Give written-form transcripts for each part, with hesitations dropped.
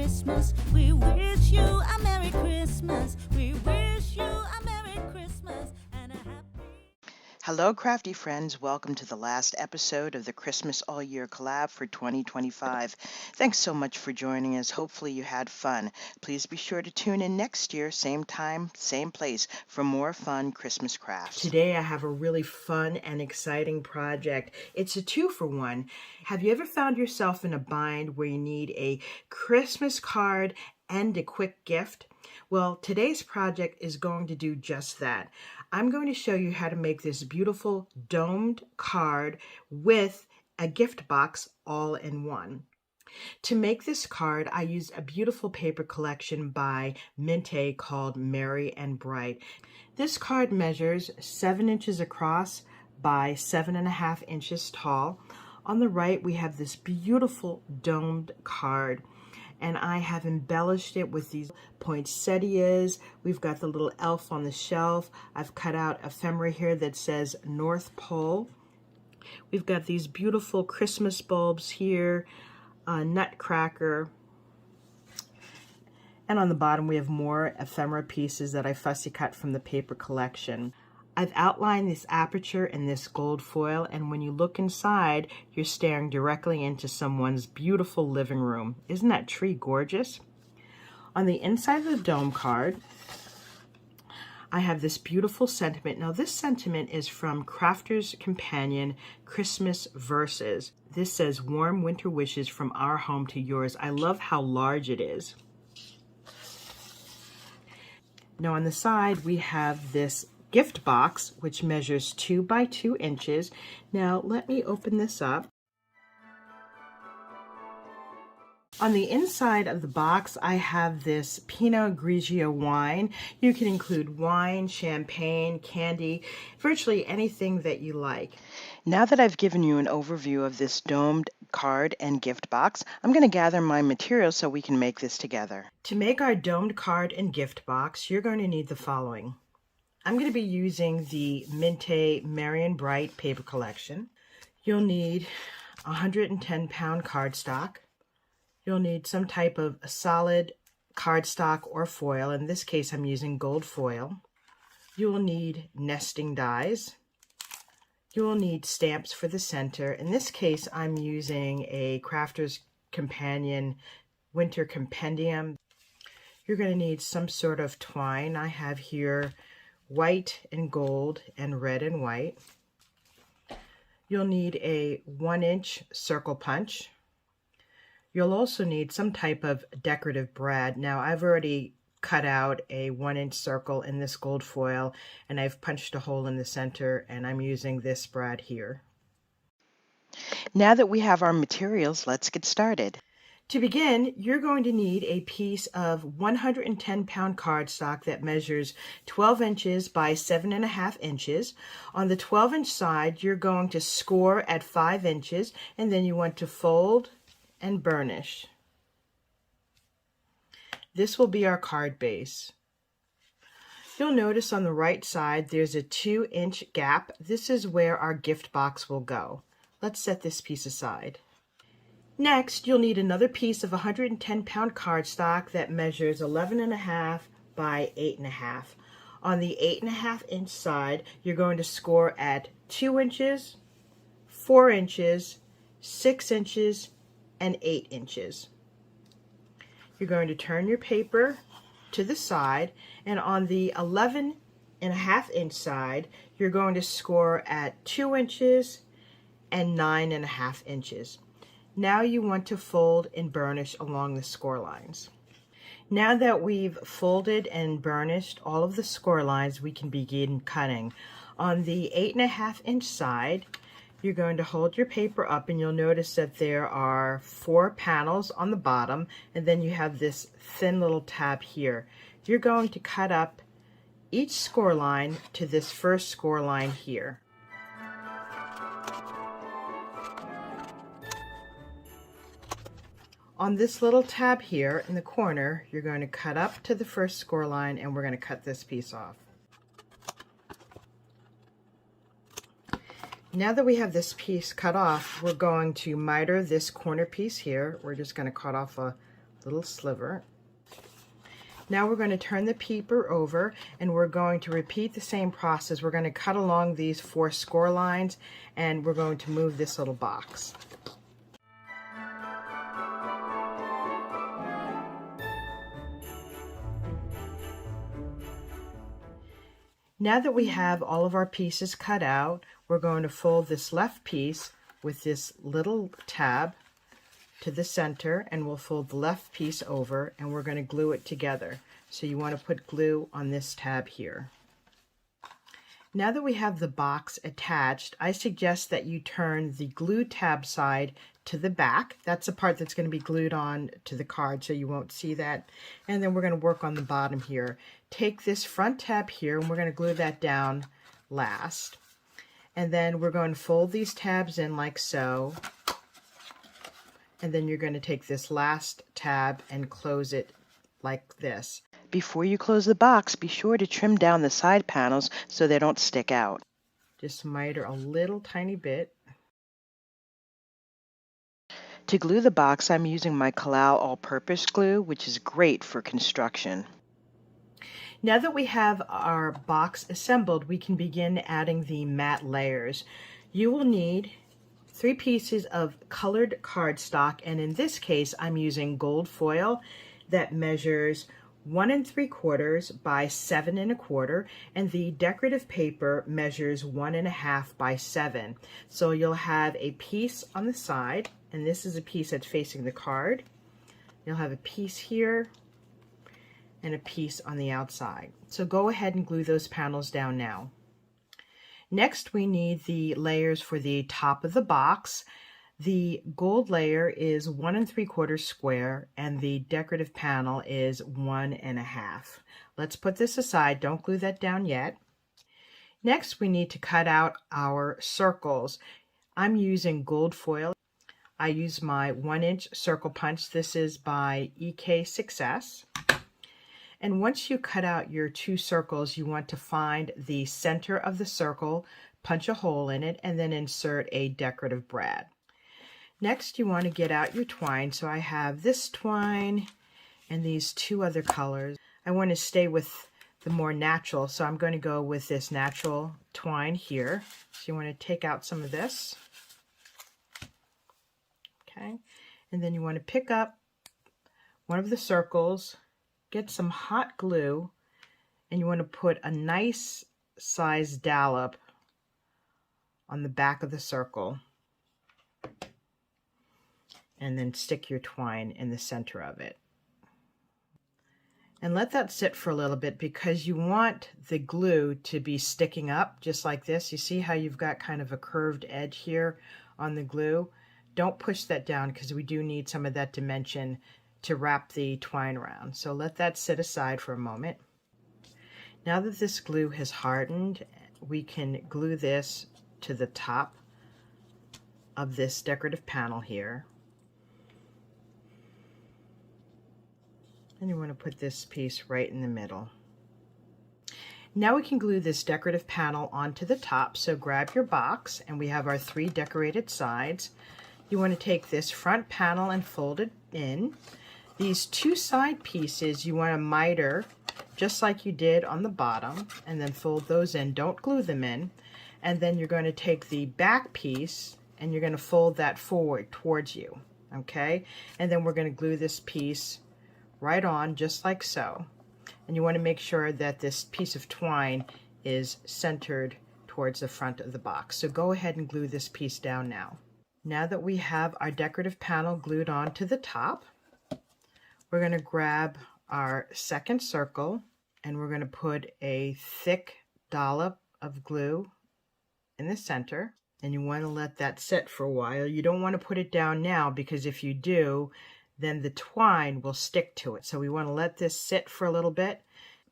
Christmas. We wish you a Merry Christmas. We wish you a Merry Christmas and a happy... Hello, crafty friends. Welcome to the last episode of the Christmas All Year Collab for 2025. Thanks so much for joining us. Hopefully you had fun. Please be sure to tune in next year, same time, same place, for more fun Christmas crafts. Today I have a really fun and exciting project. It's a 2-for-1. Have you ever found yourself in a bind where you need a Christmas card and a quick gift? Well, today's project is going to do just that. I'm going to show you how to make this beautiful domed card with a gift box all in one. To make this card, I used a beautiful paper collection by Mint called Merry and Bright. This card measures 7 inches across by 7.5 inches tall. On the right, we have this beautiful domed card, and I have embellished it with these poinsettias. We've got the little elf on the shelf. I've cut out ephemera here that says North Pole. We've got these beautiful Christmas bulbs here, a nutcracker, and on the bottom we have more ephemera pieces that I fussy cut from the paper collection. I've outlined this aperture in this gold foil, and when you look inside, you're staring directly into someone's beautiful living room. Isn't that tree gorgeous? On the inside of the dome card, I have this beautiful sentiment. Now, this sentiment is from Crafter's Companion Christmas Verses. This says, "Warm winter wishes from our home to yours." I love how large it is. Now, on the side, we have this gift box, which measures 2 by 2 inches. Now, let me open this up. On the inside of the box, I have this Pinot Grigio wine. You can include wine, champagne, candy, virtually anything that you like. Now that I've given you an overview of this domed card and gift box, I'm going to gather my materials so we can make this together. To make our domed card and gift box, you're going to need the following. I'm going to be using the Mint Merry and Bright paper collection. You'll need 110-pound cardstock. You'll need some type of solid cardstock or foil. In this case, I'm using gold foil. You will need nesting dies. You will need stamps for the center. In this case, I'm using a Crafter's Companion Winter Compendium. You're going to need some sort of twine. I have here white and gold and red and white. You'll need a 1-inch circle punch. You'll also need some type of decorative brad. Now, I've already cut out a 1-inch circle in this gold foil, and I've punched a hole in the center, and I'm using this brad here. Now that we have our materials, let's get started. To begin, you're going to need a piece of 110-pound cardstock that measures 12 inches by 7.5 inches. On the 12-inch side, you're going to score at 5 inches, and then you want to fold and burnish. This will be our card base. You'll notice on the right side, there's a 2-inch gap. This is where our gift box will go. Let's set this piece aside. Next, you'll need another piece of 110-pound cardstock that measures 11.5 by 8.5. On the 8.5-inch side, you're going to score at 2 inches, 4 inches, 6 inches, and 8 inches. You're going to turn your paper to the side, and on the 11.5-inch side, you're going to score at 2 inches and 9.5 inches. Now you want to fold and burnish along the score lines. Now that we've folded and burnished all of the score lines, we can begin cutting. On the 8.5-inch side, you're going to hold your paper up, and you'll notice that there are 4 panels on the bottom, and then you have this thin little tab here. You're going to cut up each score line to this first score line here. On this little tab here in the corner, you're going to cut up to the first score line, and we're going to cut this piece off. Now that we have this piece cut off, we're going to miter this corner piece here. We're just going to cut off a little sliver. Now we're going to turn the paper over and we're going to repeat the same process. We're going to cut along these 4 score lines and we're going to move this little box. Now that we have all of our pieces cut out, we're going to fold this left piece with this little tab to the center, and we'll fold the left piece over and we're going to glue it together. So you want to put glue on this tab here. Now that we have the box attached, I suggest that you turn the glue tab side to the back. That's the part that's going to be glued on to the card, so you won't see that. And then we're going to work on the bottom here. Take this front tab here and we're going to glue that down last. And then we're going to fold these tabs in like so. And then you're going to take this last tab and close it like this. Before you close the box, be sure to trim down the side panels so they don't stick out. Just miter a little tiny bit. To glue the box, I'm using my Collab all-purpose glue, which is great for construction. Now that we have our box assembled, we can begin adding the matte layers. You will need 3 pieces of colored cardstock, and in this case I'm using gold foil that measures 1 3/4 by 7 1/4, and the decorative paper measures 1 1/2 by 7. So you'll have a piece on the side, and this is a piece that's facing the card. You'll have a piece here and a piece on the outside. So go ahead and glue those panels down now. Next, we need the layers for the top of the box. The gold layer is 1 3/4 square and the decorative panel is 1 1/2. Let's put this aside. Don't glue that down yet. Next, we need to cut out our circles. I'm using gold foil. I use my 1-inch circle punch. This is by EK Success. And once you cut out your 2 circles, you want to find the center of the circle, punch a hole in it, and then insert a decorative brad. Next, you want to get out your twine. So I have this twine and these 2 other colors. I want to stay with the more natural, so I'm going to go with this natural twine here. So you want to take out some of this. Okay, and then you want to pick up one of the circles, get some hot glue, and you want to put a nice size dollop on the back of the circle, and then stick your twine in the center of it. And let that sit for a little bit because you want the glue to be sticking up just like this. You see how you've got kind of a curved edge here on the glue? Don't push that down because we do need some of that dimension to wrap the twine around. So let that sit aside for a moment. Now that this glue has hardened, we can glue this to the top of this decorative panel here. And you want to put this piece right in the middle. Now we can glue this decorative panel onto the top. So grab your box, and we have our 3 decorated sides. You want to take this front panel and fold it in. These 2 side pieces you want to miter just like you did on the bottom, and then fold those in. Don't glue them in. And then you're going to take the back piece and you're going to fold that forward towards you. Okay? And then we're going to glue this piece right on just like so. And you want to make sure that this piece of twine is centered towards the front of the box. So go ahead and glue this piece down now. Now that we have our decorative panel glued on to the top, we're going to grab our second circle and we're going to put a thick dollop of glue in the center. And you want to let that sit for a while. You don't want to put it down now because if you do, then the twine will stick to it. So we want to let this sit for a little bit.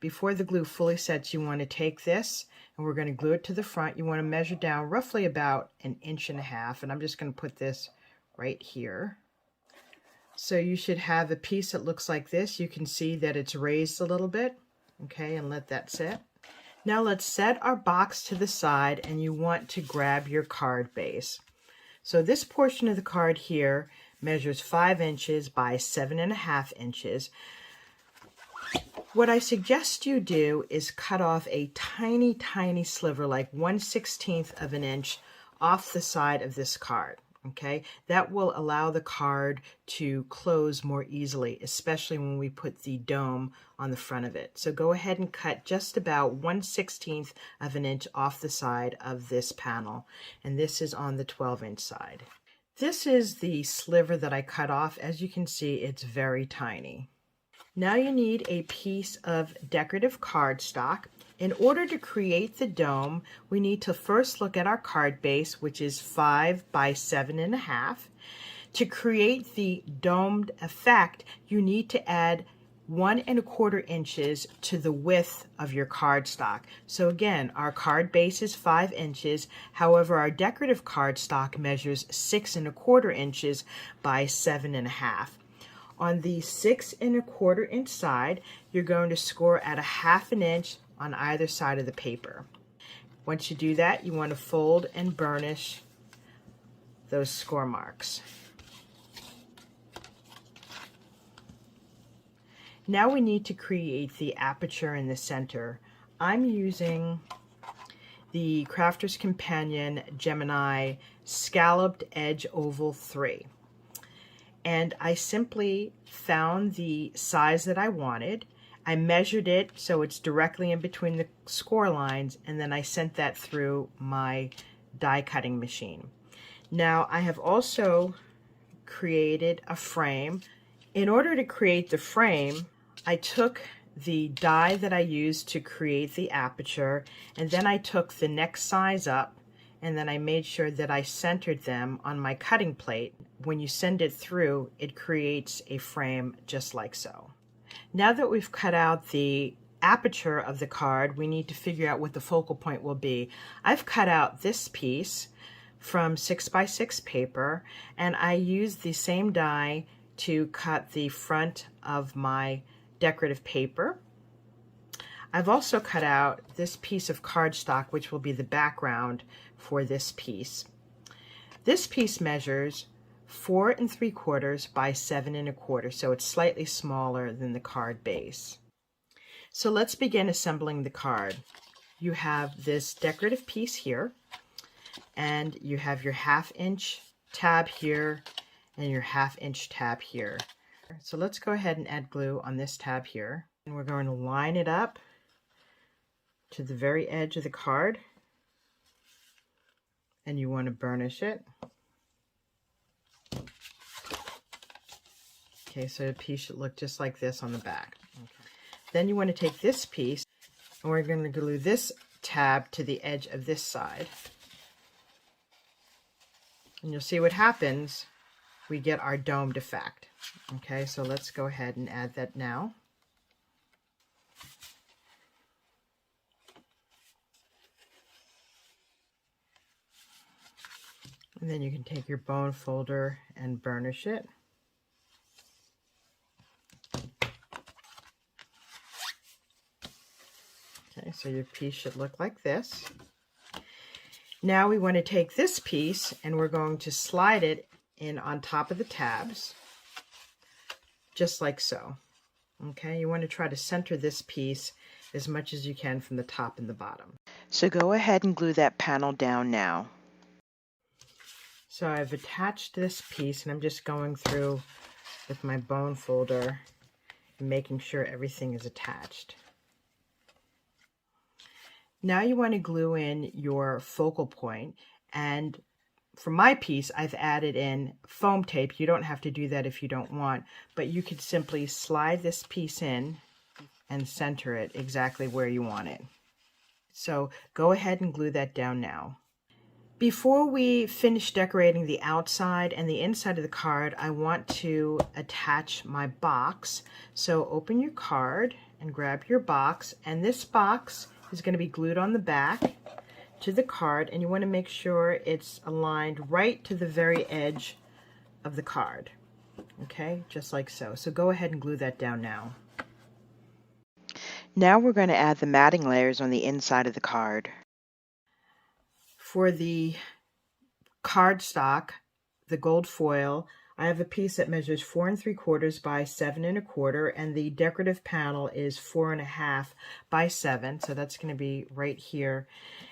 Before the glue fully sets, you want to take this and we're going to glue it to the front. You want to measure down roughly about 1.5 inches, and I'm just going to put this right here. So you should have a piece that looks like this. You can see that it's raised a little bit. Okay, and let that sit. Now let's set our box to the side, and you want to grab your card base. So this portion of the card here measures 5 inches by 7.5 inches. What I suggest you do is cut off a tiny, tiny sliver, like 1/16 of an inch off the side of this card. Okay, that will allow the card to close more easily, especially when we put the dome on the front of it. So go ahead and cut just about 1/16 of an inch off the side of this panel. And this is on the 12-inch side. This is the sliver that I cut off. As you can see, it's very tiny. Now you need a piece of decorative cardstock. In order to create the dome, we need to first look at our card base, which is 5 by 7.5. To create the domed effect, you need to add 1¼ inches to the width of your cardstock. So again, our card base is 5 inches. However, our decorative cardstock measures 6¼ inches by 7.5. On the 6¼ inch side, you're going to score at 1/2 inch on either side of the paper. Once you do that, you want to fold and burnish those score marks. Now we need to create the aperture in the center. I'm using the Crafter's Companion Gemini Scalloped Edge Oval 3. And I simply found the size that I wanted. I measured it so it's directly in between the score lines, and then I sent that through my die cutting machine. Now I have also created a frame. In order to create the frame, I took the die that I used to create the aperture, and then I took the next size up, and then I made sure that I centered them on my cutting plate. When you send it through, it creates a frame just like so. Now that we've cut out the aperture of the card, we need to figure out what the focal point will be. I've cut out this piece from 6 by 6 paper, and I used the same die to cut the front of my decorative paper. I've also cut out this piece of cardstock, which will be the background for this piece. This piece measures 4 3/4 by 7 1/4, so it's slightly smaller than the card base. So let's begin assembling the card. You have this decorative piece here, and you have your 1/2 inch tab here and your 1/2 inch tab here. So let's go ahead and add glue on this tab here, and we're going to line it up to the very edge of the card, and you want to burnish it. Okay, so the piece should look just like this on the back. Okay. Then you want to take this piece, and we're going to glue this tab to the edge of this side. And you'll see what happens. We get our domed effect. Okay, so let's go ahead and add that now. And then you can take your bone folder and burnish it. Okay, so your piece should look like this. Now we want to take this piece and we're going to slide it in on top of the tabs, just like so. Okay, you want to try to center this piece as much as you can from the top and the bottom. So go ahead and glue that panel down now. So I've attached this piece, and I'm just going through with my bone folder and making sure everything is attached. Now you want to glue in your focal point, and for my piece, I've added in foam tape. You don't have to do that if you don't want, but you could simply slide this piece in and center it exactly where you want it. So go ahead and glue that down now. Before we finish decorating the outside and the inside of the card, I want to attach my box. So open your card and grab your box, and this box is going to be glued on the back to the card, and you want to make sure it's aligned right to the very edge of the card. Okay, just like so. So go ahead and glue that down now. Now we're going to add the matting layers on the inside of the card. For the cardstock, the gold foil, I have a piece that measures 4 3/4 by 7 1/4, and the decorative panel is 4 1/2 by 7, so that's going to be right here.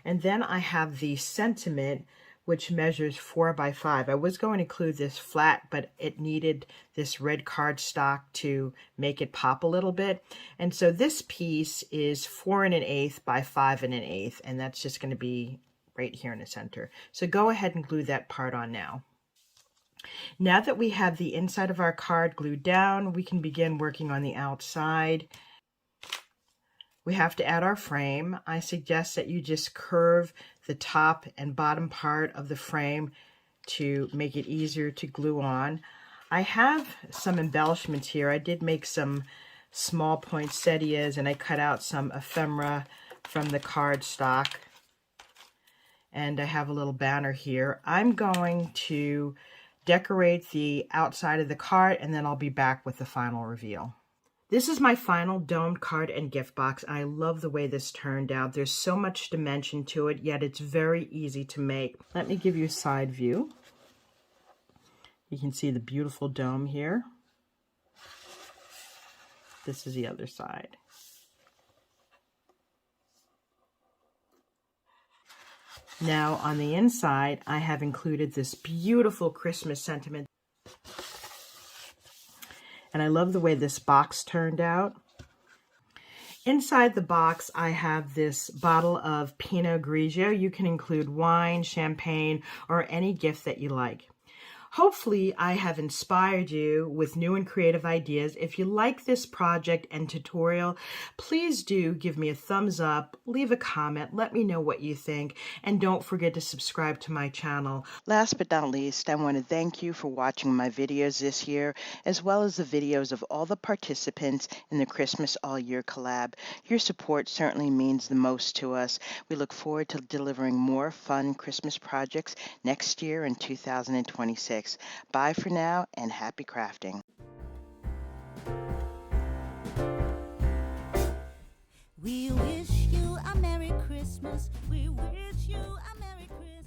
And then I have the sentiment, which measures 4 by 5. I was going to include this flat, but it needed this red cardstock to make it pop a little bit. And so this piece is 4 1/8 by 5 1/8, and that's just going to be right here in the center. So go ahead and glue that part on now. Now that we have the inside of our card glued down, we can begin working on the outside. We have to add our frame. I suggest that you just curve the top and bottom part of the frame to make it easier to glue on. I have some embellishments here. I did make some small poinsettias, and I cut out some ephemera from the cardstock. And I have a little banner here. I'm going to decorate the outside of the card, and then I'll be back with the final reveal. This is my final domed card and gift box. I love the way this turned out. There's so much dimension to it, yet it's very easy to make. Let me give you a side view. You can see the beautiful dome here. This is the other side. Now on the inside, I have included this beautiful Christmas sentiment. And I love the way this box turned out. Inside the box, I have this bottle of Pinot Grigio. You can include wine, champagne, or any gift that you like. Hopefully, I have inspired you with new and creative ideas. If you like this project and tutorial, please do give me a thumbs up, leave a comment, let me know what you think, and don't forget to subscribe to my channel. Last but not least, I want to thank you for watching my videos this year, as well as the videos of all the participants in the Christmas All Year Collab. Your support certainly means the most to us. We look forward to delivering more fun Christmas projects next year in 2026. Bye for now, and happy crafting. We wish you a Merry Christmas. We wish you a Merry Christmas.